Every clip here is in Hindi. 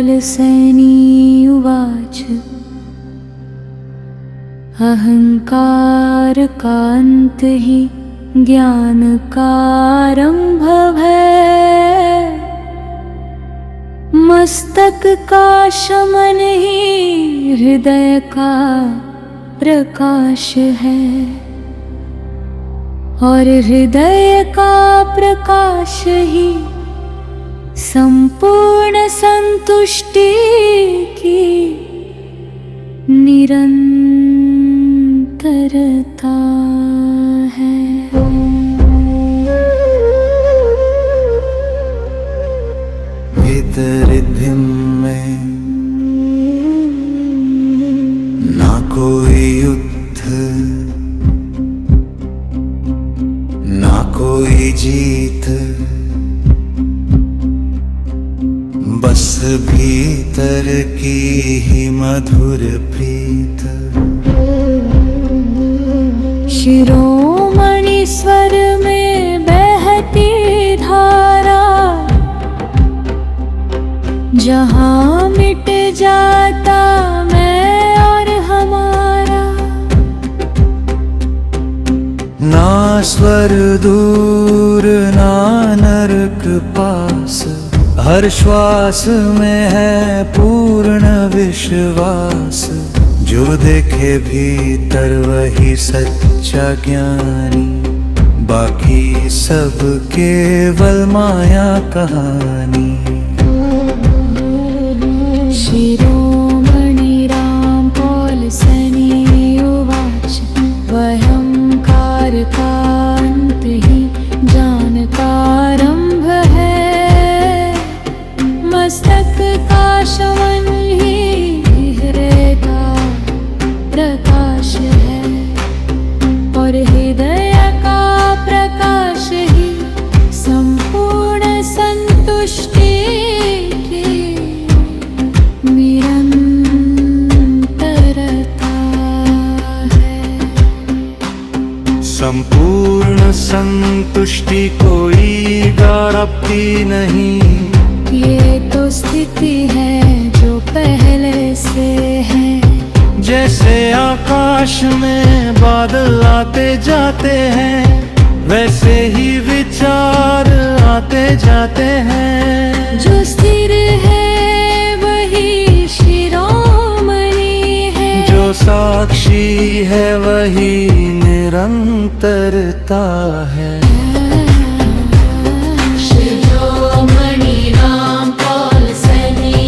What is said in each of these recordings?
पौलसैनी उवाच अहङ्कारकान्त हि ज्ञानकारम्भः मस्तक का शमन ही हृदय का प्रकाश है और हृदय का प्रकाश ही संपूर्ण संतुष्टि की निरंतरता है। रिद्धिम में ना कोई युद्ध ना कोई जीत, बस भीतर की ही मधुर प्रीत। शिरोमणि स्वर में बहती धारा, जहाँ मिट जाता मैं और हमारा। ना स्वर दूर ना नरक पास, हर श्वास में है पूर्ण विश्वास। जो देखे भीतर वही सच्चा ज्ञानी, बाकी सब केवल माया कहानी। शिरोमणि राम पौलसैनी उवाच वह्यंकारकान्त हि ज्ञानकारम्भ है मस्तक का शमन ही हृदय का प्रकाश है और हृदय का प्रकाश ही संपूर्ण संतुष्टि की निरंतरता है। संपूर्ण संतुष्टि कोई गारंटी नहीं, ये तो स्थिति है जो पहले से है। जैसे आकाश में बादल आते जाते हैं, वैसे ही विचार आते जाते हैं। जो स्थिर है वही शिरोमणि है, जो साक्षी है वही निरंतरता है। शिरोमणि राम पौलसैनी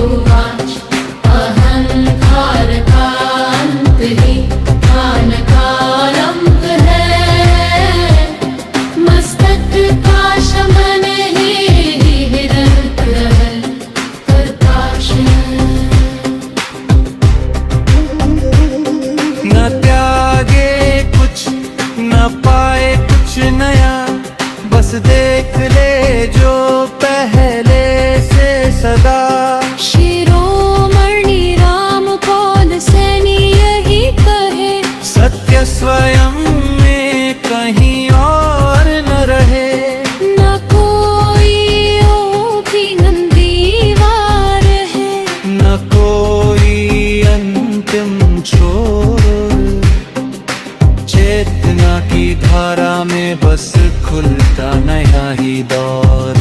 उवाच अहंकारकान्त हि ज्ञानकारम्भ है मस्तक का शमन ही हृदय प्रकाश है। न त्यागे कुछ न पाए कुछ नया, बस देख ले जो पहले से सदा। शिरोमणि राम पौलसैनी यही कहे सत्य स्वयं में कहीं और न रहे। न कोई अभिनंदीवार है, न कोई अंतिम छोर, चेतना की धारा में बस खुलता नया ही दौर।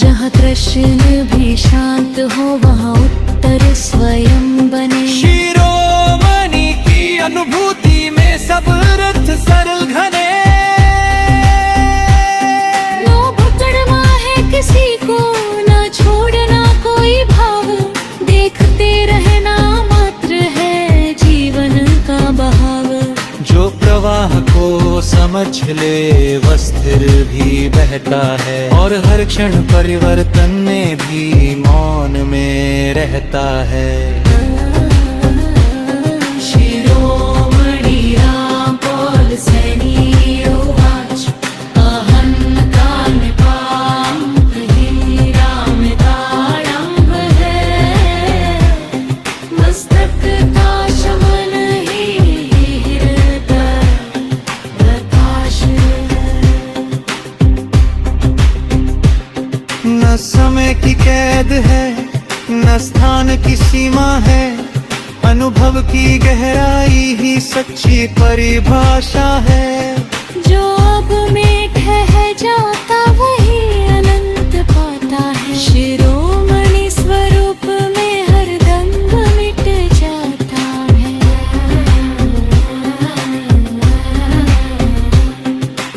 जहाँ प्रश्न भी शांत हो वहाँ उत्तर स्वयं बने। शिरोमणि की अनुभूति में सब रथ सरल घने। नो पकड़ना है किसी को, ना छोड़ना कोई भाव, देखते रहना मात्र है जीवन का बहाव। जो प्रवाह को समझ ले वह स्थिर भी बहता है, और हर क्षण परिवर्तन में भी मौन में रहता है। शिरोमणि राम पौलसैनी उवाच अहंकारकान्त हि ज्ञानकारम्भ है मस्तक का शमन ही हृदय प्रकाश है। न समय की कैद हद है न स्थान की सीमा है, अनुभव की गहराई ही सच्ची परिभाषा है। जो अब में ठह जाता वही अनंत पाता है, शिरोमणि स्वरूप में हर दंग मिट जाता है।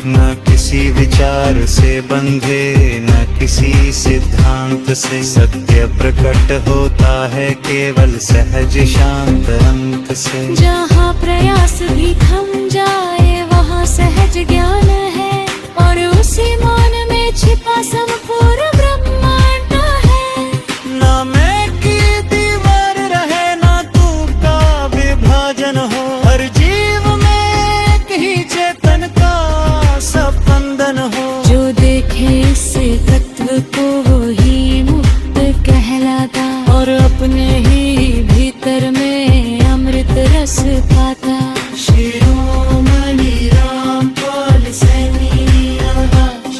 न किसी विचार से बंधे न किसी सिद्धांत से, सत्य प्रकट होता है केवल सहज शांत अंत से। जहाँ प्रयास भी थम जाए वहाँ सहज ज्ञान है, और उसी मान में छिपा संपूर्ण ब्रह्मांड है। ना मैं की दीवार रहे ना तू का विभाजन हो, हर जीव में एक ही चेतन का संबंधन हो। जो देखे इस तत्व को वो ही मुक्त कहलाता, और अपने ही भीतर में अमृत रस पाता। शिरोमणि रामपाल सैनी आकाश,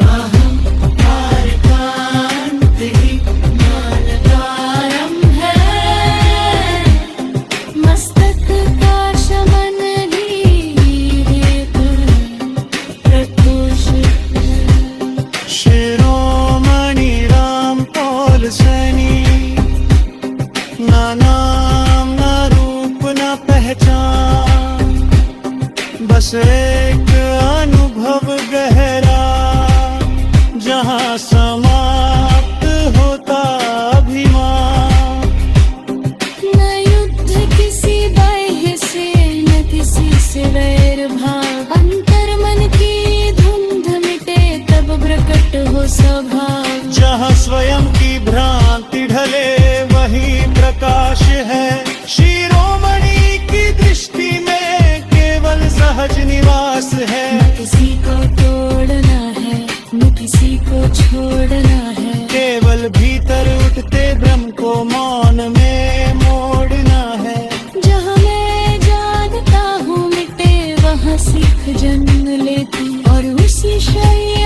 अहम कारकांत ही ज्ञानकारम है, मस्तक का शमन धीरे प्रत्युष। शिरोमणि रामपाल सैनी, ना नाम ना रूप ना पहचान, बस एक अनुभव गहरा, जहाँ समाप्त होता अभिमान। न युद्ध किसी बाह्य से न किसी से वैर भाव, अंतर मन की धुंध मिटे तब प्रकट हो स्वभाव। जहाँ स्वयं की भ्रांति ढले वही प्रकाश है, शिरोमणि की दृष्टि में केवल सहज निवास है। न किसी को तोड़ना है न किसी को छोड़ना है, केवल भीतर उठते ब्रह्म को मौन में मोड़ना है। जहाँ मैं जानता हूँ मिटे वहाँ सीख जन्म लेती, और उसी शरीर